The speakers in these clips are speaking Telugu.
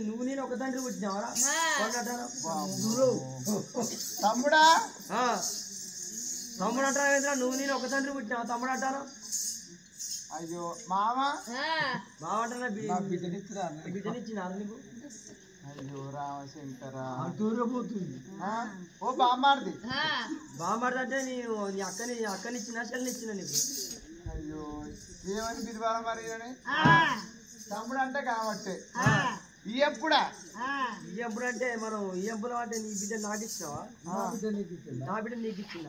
నువ్వు నేను ఒక తండ్రి పుట్టినావరా తమ్ముడా తమ్ముడు అంటారా నువ్వు నేను ఒక తండ్రి పుట్టినావా తమ్ముడు అంటారా అయ్యో మామ మామ అంటారా బిడ్డనిచ్చినారు నీకు అయ్యో రామశంకర దూరపోతుంది ఓ బామ్మాడిది బామ్మాడిది అంటే నీ అక్కనిచ్చిన చెల్లినిచ్చిన నీకు అయ్యో ఏమని బిరువాల మరి తమ్ముడు అంటే కాబట్టి ఎప్పుడా ఎప్పుడంటే మనం ఎప్పుడు అంటే నీ బిడ్డ నాకు ఇచ్చినావా నా బిడ్డ నీకు ఇచ్చిన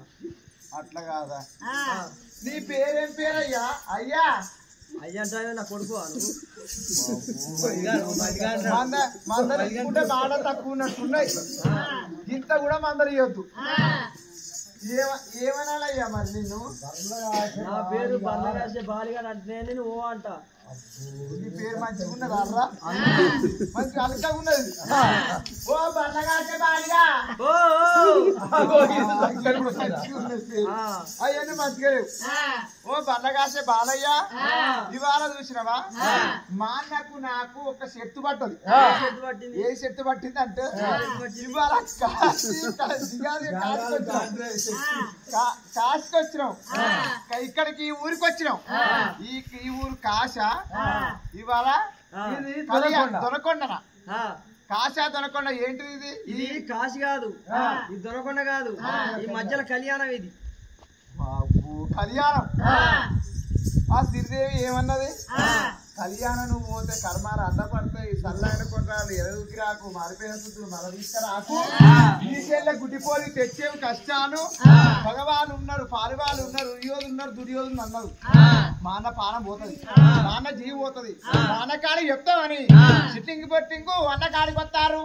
అట్లా కాదా నీ పేరేం పేరయ్యా అయ్యా అయ్యా అంటే నా కొడుకు మందరి బాగా తక్కువ ఉన్నట్టున్నాయి ఇంత కూడా మందరి ఇవ్వద్దు ఏమనాలయ్యా మరి నిన్ను నా పేరు బందరాసే బాలిగా అంటే నేను ఓ అంట నీ పేరు మంచిగా ఉన్నదా మంచి అలకగా ఉన్నది ఓ బందరాసే బాలిగా అయ్యా మంచిగా లేవు ఓ బందగాసే బాలయ్య ఇవాళ చూసినవా మా అన్నకు నాకు ఒక చెట్టు పట్టదు ఏ చెట్టు పట్టింది అంటే ఇవాళ కాశీకి వచ్చినాం ఇక్కడికి ఈ ఊరికి వచ్చినాం ఈ ఊరు కాశ ఇవాళ దొనకొండనా కాశా దొనకొండ ఏంటిది ఇది ఇది కాశీ కాదు ఇది దొనకొండ కాదు ఈ మధ్యలో కళ్యాణం ఇది కళ్యాణం ఆ శ్రీదేవి ఏమన్నది కళ్యాణం నువ్వు పోతే కర్మాలు అడ్డపడతాయి సల్లైన కొట్టాలు ఎదుగుకి రాకు మారిపోయిన సుతులు మల తీసుకురాకు ఈశల్య గుడ్డిపోలి తెచ్చేవి కష్టాలు భగవాలు ఉన్నారు పారివాళ్ళు ఉన్నారు దుర్యోధులు ఉన్నారు దుర్యోధులు అన్నారు మా అన్న పానం పోతుంది మా అన్న జీవి పోతుంది మా అన్న కాడికి చెప్తామని సిట్టింగ్ పట్టింగు అన్న కాడికి వస్తారు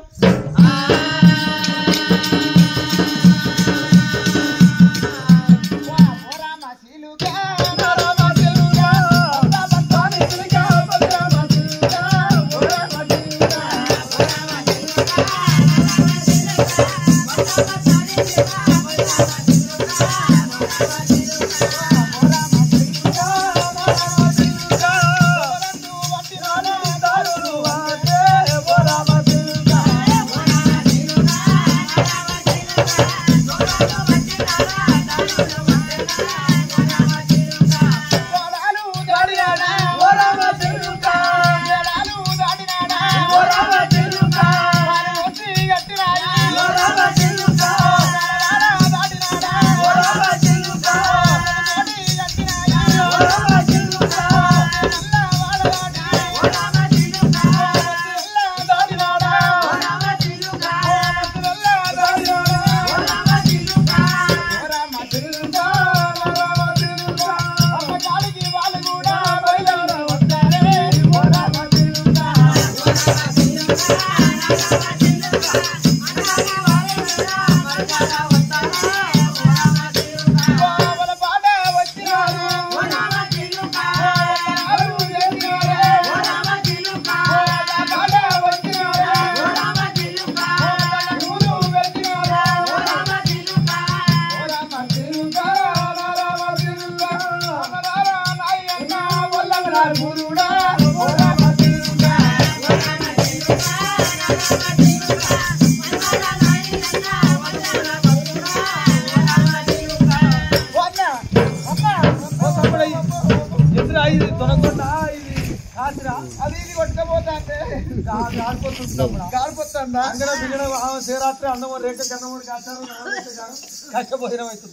శివరాత్రి అన్నమో రేఖ కన్నమూడు కాచారు కష్టపోయిన అవుతుంది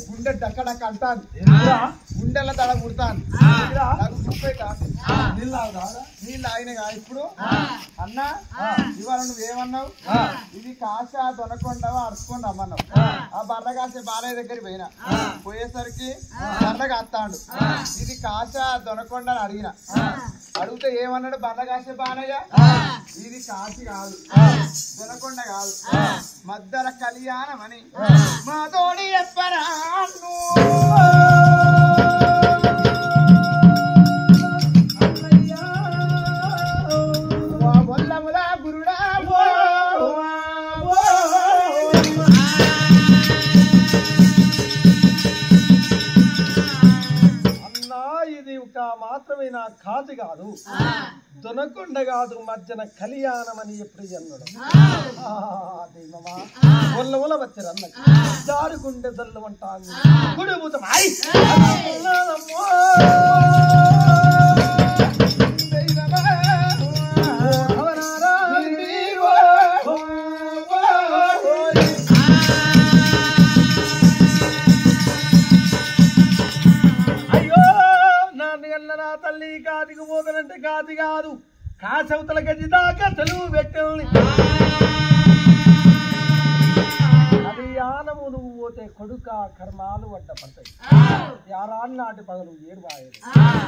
గుండె డక్కడక్క అంటాను గుండెల దడ కుడతాను నీళ్ళు ఆయన ఇప్పుడు అన్న ఇవాళ నువ్వేమన్నావు ఇది కాశా దొనకొండవా అరుచుకొని రమ్మన్నావు ఆ బర్ర కాసే బాలయ్య దగ్గరికి పోయినా పోయేసరికి బర్ర కాస్తాడు ఇది కాశా దొనకొండ అని అడిగిన అడిగితే ఏమన్నాడు బండకాసే బానయ్య ఇది కాశీ కాదు దొనకొండ కాదు మద్దల కళ్యాణం అని మా తోడి చెప్పరా వల్లముల గురుడా మాత్రమే నా కాదు కాదు దొనకొండ కాదు మధ్యన కళ్యాణం అని ఎప్పుడు అన్నాడు ఒళ్ళ వచ్చారు అన్న జారుకుండే దల్లు అంటాను గుడిభూతం తల్లి కాదికి పోతానంటే కాది కాదు కాసవతల గది దాకా తెలుగు పెట్టాలి అది ఆనము నువ్వు పోతే కొడుక కర్మాలు వడ్డ పడతాయి యారాన్ని నాటి పగలు ఏడువాయలు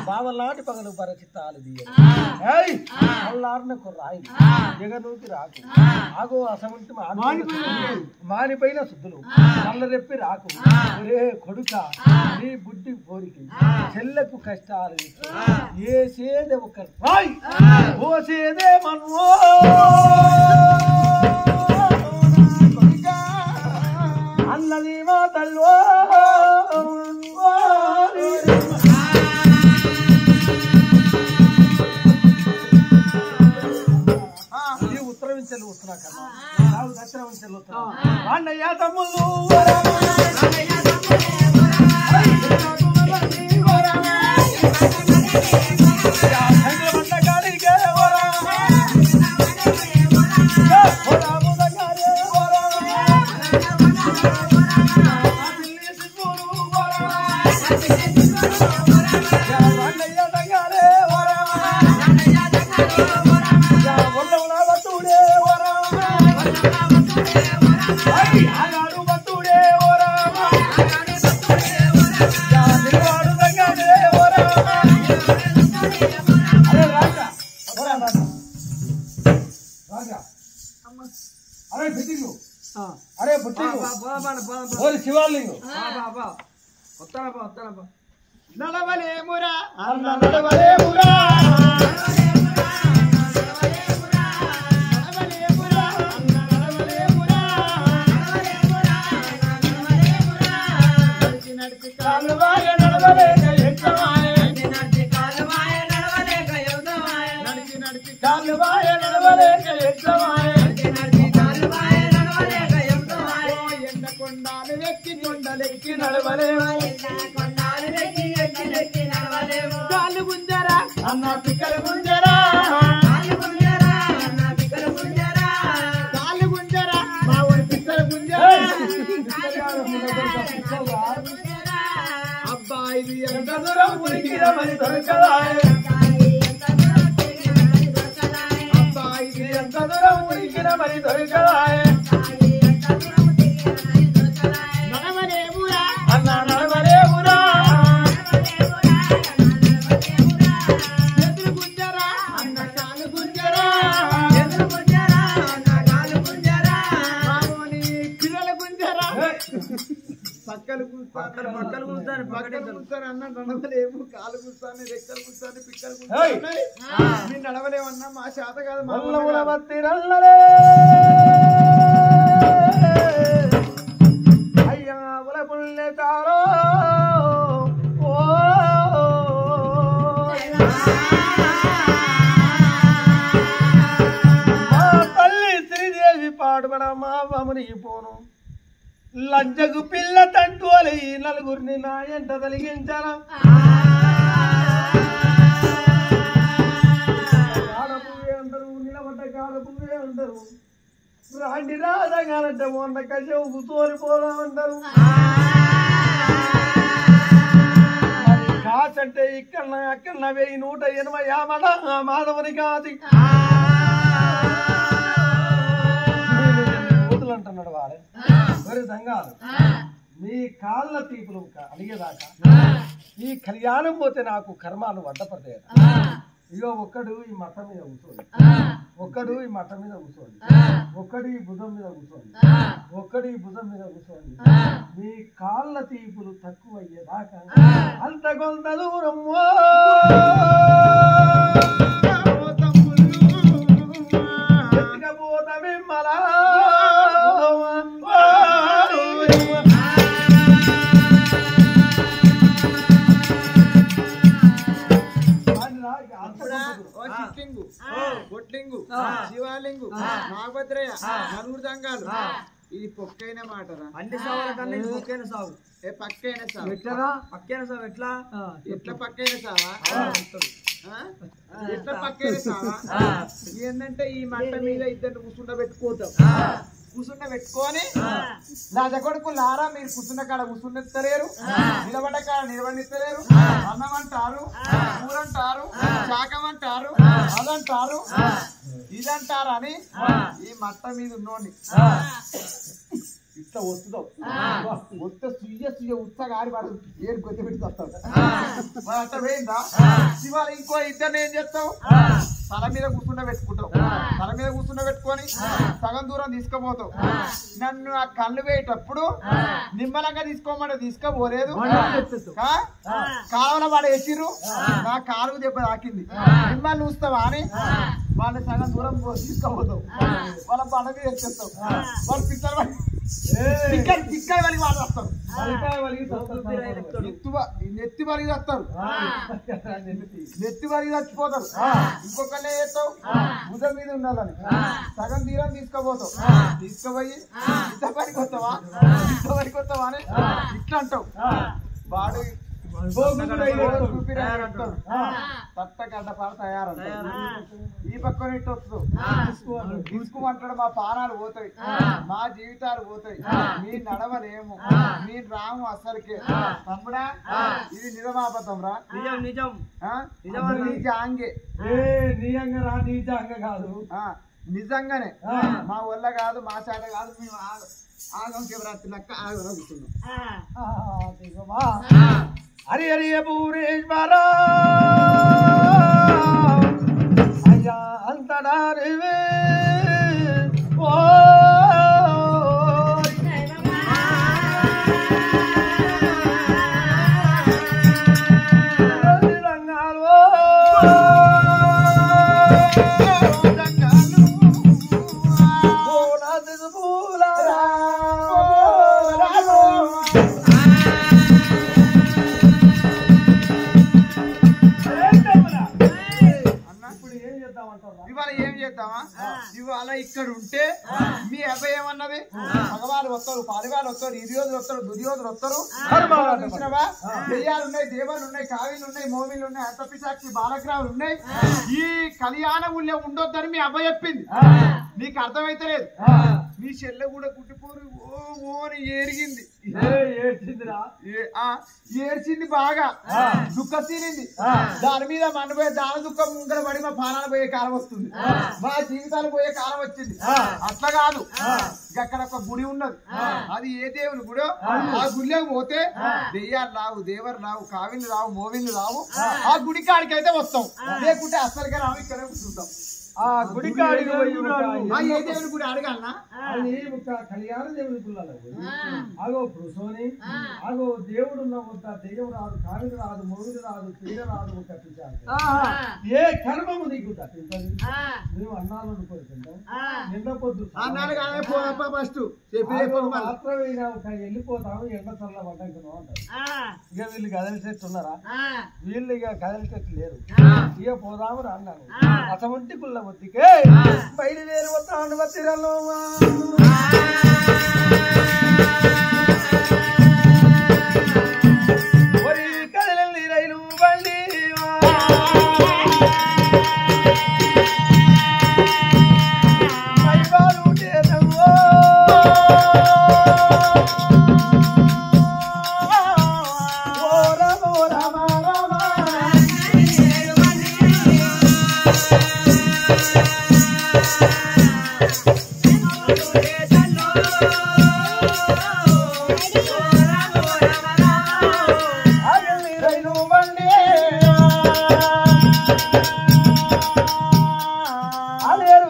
బావల నాటి పగలు బరచిత్తాలు దియ్యారినకు రాయి జగనూకి రాకు ఆగో అసమంటి మానిపైన శుద్ధులు నల్లరెప్పి రాకు రే కొడుక నీ బుడ్డి కోరికి చెల్లకు కష్టాలు ఏసేదే ఒక రాయి ఓసేదే మన్వో అన్నది మా తల్వో ఉత్తరవించలు వస్తున్నా కదా దక్షిణ వించలు వస్తున్నా అన్నయ్య తమ్ముళ్ళు అరే పుట్టింగు శివాలింగు నడవలేమురా అన్న నడవలేమురా కాలు గుంజరా అన్న పిక్కల గుంజరా కాలు గుంజరా బావుని పిక్కల గుంజరా అబ్బాయి ఎంత దూరం ఉరికిన మరి దొరకదా అబ్బాయి ఎంత దూరం ఉరికిన మరి దొరకదా పక్కలు కూర్చొని అన్న నడవలేము కాలు కూర్చొని రెక్కలు కూర్చొని పిక్కలు కూర్చొని మీరు నడవలేమన్నా మా చేత కాదు అయ్యా ఉల పుల్లె తారో తల్లి శ్రీదేవి పాడుబడ మా బముని పోను లంచకు పిల్ల తంటువలి నలుగురిని నా ఎంట తొలగించారా కాడపువ్వే అంటారు నిలబడ్డ కాడపువ్వే అంటారు రాండి రాజంగానంటే మొన్న కసేపు తోలిపోదామంటారు కాసంటే ఇక్కడ అక్కడ 1180 మాధవుని కాదు అంటున్నాడు వాడే మరి సంఘాలు మీ కాళ్ళ తీపులు అడిగేదాకా ఈ కళ్యాణం పోతే నాకు కర్మాలు వడ్డపడతాయి ఇగో ఒక్కడు ఈ మట్ట మీద కూర్చోండి, ఒక్కడు ఈ మట్ట మీద కూర్చోండి, ఒక్కడు ఈ భుజం మీద కూర్చోండి, ఒక్కడు ఈ భుజం మీద కూర్చోండి. మీ కాళ్ళ తీపులు తక్కువ అయ్యేదాకా అంత కొంత దూరం ఎత్తుకపోతా మిమ్మలా బొట్లింగు శివాలింగు నాగభద్రయ్య నలుగురు దంగాలు ఇది పొక్కైన మాటరా అన్ని సాగుల కన్నా ఇది పొక్కైన సాగు. పక్కైన సాగు ఎట్లా పక్కైన సాగు ఎట్లా ఎట్లా పక్కైన సావా ఎట్లా పక్కైన సావా ఏంటంటే ఈ మంట మీద ఇద్దరు కూర్చుండబెట్టుకోతాం కూర్చుండబెట్టుకొని రాజా కొడుకు లారా మీరు కూర్చున్న కాడ కూర్చుండెత్తలేరు నిలబడ్డ కాడ నిలబడిత్తలేరు అన్నం అంటారు కూరంటారు శాకం అంటారు అదంటారు ఇదంటారు అని ఈ మట్ట మీద ఉన్నోని ఇట్లా వస్తుందో వస్తే సుయ్య ఉత్సగా ఆడి వాడు ఏడు గొంతు పెట్టి వస్తాడు అట్ట పోయిందా ఇవాళ ఇంకో ఇద్దరిని ఏం చేస్తావు తల మీద కూర్చుండ పెట్టుకుంటావు తల మీద కూర్చుండ పెట్టుకొని సగం దూరం తీసుకుపోతావు నన్ను ఆ కళ్ళు వేయేటప్పుడు నిమ్మలంగా తీసుకోమంటే తీసుకోపోలేదు కాలువల వాడు వేసిర్రు నా కాలువ దెబ్బ తాకింది నిమ్మల్ని చూస్తావా అని వాళ్ళని సగం దూరం తీసుకుపోతావు వాళ్ళ బండ మీద ఎక్కేస్తావు వాళ్ళు పిక్కలు పిక్కలు వలిగి వాళ్ళు వస్తారు నెత్తి వలిగి వస్తారు నెత్తి వలిగి చచ్చిపోతారు ఇంకొకనే చేస్తావు భుజం మీద ఉండాలని సగం తీరం తీసుకుపోతావు తీసుకుపోయి ఇంత పనికి వస్తావా ఇంత పనికి వస్తావా అని ఇట్లా అంటావు వాడు తట్టగడ్డ పాల తయారంటాడు ఈ పక్కన ఇట్టు వస్తుంది తీసుకుమంటాడు మా పానాలు పోతాయి మా జీవితాలు పోతాయి మీ నడవలేము మీ రాము అసలుకే తమ్ముడా ఇది నిజమాబద్ధం రా నిజం నిజాంగే నిజంగా రా నిజంగా కాదు నిజంగానే మా వల్ల కాదు మా చేత కాదు మేము ఆగంకి రాత్రి లెక్క ఆగుతున్నాం హరి హరి పూరేశ్వర అయ్యా అంతడారివే ఓ ఇవాళ ఏం చేద్దామా ఇవాళ ఇక్కడ ఉంటే మీ అబ్బాయి ఏమన్నది మగవాళ్ళు వస్తారు పరివాళ్ళు వస్తారు ఇదియోధులు వస్తారు దుర్యోధులు వస్తారు చూసినవా దెయ్యాలు ఉన్నాయి దేవాలు ఉన్నాయి కావిలు ఉన్నాయి మోమిలు ఉన్నాయి అంతపిసాక్షి బాలగ్రాములు ఉన్నాయి ఈ కళ్యాణ ఊళ్ళో ఉండొద్దని మీ అబ్బాయి చెప్పింది నీకు అర్థమైతలేదు మీ చెల్లె కూడా కుట్టిపోరు ఓ అని ఏరిగింది ఏడ్చింది బాగా దుఃఖసీనింది దాని మీద మనపోయే దాని దుఃఖం ముందర పడి మా ప్రాణాలు పోయే కాలం వస్తుంది మా జీవితాలు పోయే కాలం వచ్చింది అట్లా కాదు అక్కడ ఒక గుడి ఉన్నది అది ఏ దేవుని గుడో ఆ గుడిలోకి పోతే దెయ్యాలు రావు దేవరు రావు కావిళ్ళు రావు మోవిళ్ళు రావు ఆ గుడి కాడికి అయితే వస్తాం లేకుంటే అసలుగా రావు ఇక్కడే కూర్చుంటాం ఆ గుడి కాడికి ఏ దేవుని గుడి అడగాలనా అది ఒక కళ్యాణ దేవుని గుళ్ళలో ఆగో పురుషోని ఆగో దేవుడు ఉన్న కొంత దెయ్యం రాదు కావిడి రాదు మొగుడు రాదు పీడ రాదు తప్పించాలి ఏ కర్మము నీకు తప్పించదు నువ్వు అన్నాలు అనుకోకుంటాం నిన్న పొద్దు ఫస్ట్ మాత్రమే వెళ్ళిపోతాము ఎండ చల్ల పడ్డాను అంటారు ఇక వీళ్ళు కదిలిసేట్టున్నారా వీళ్ళు ఇక కదిలిసేట్టు లేరు ఇక పోదాము రా అన్నాను అటువంటి కుళ్ళ ఒత్తికే బయలుదేరి వస్తాను వత్తిరలో కదలండి రైలు బండి లేరు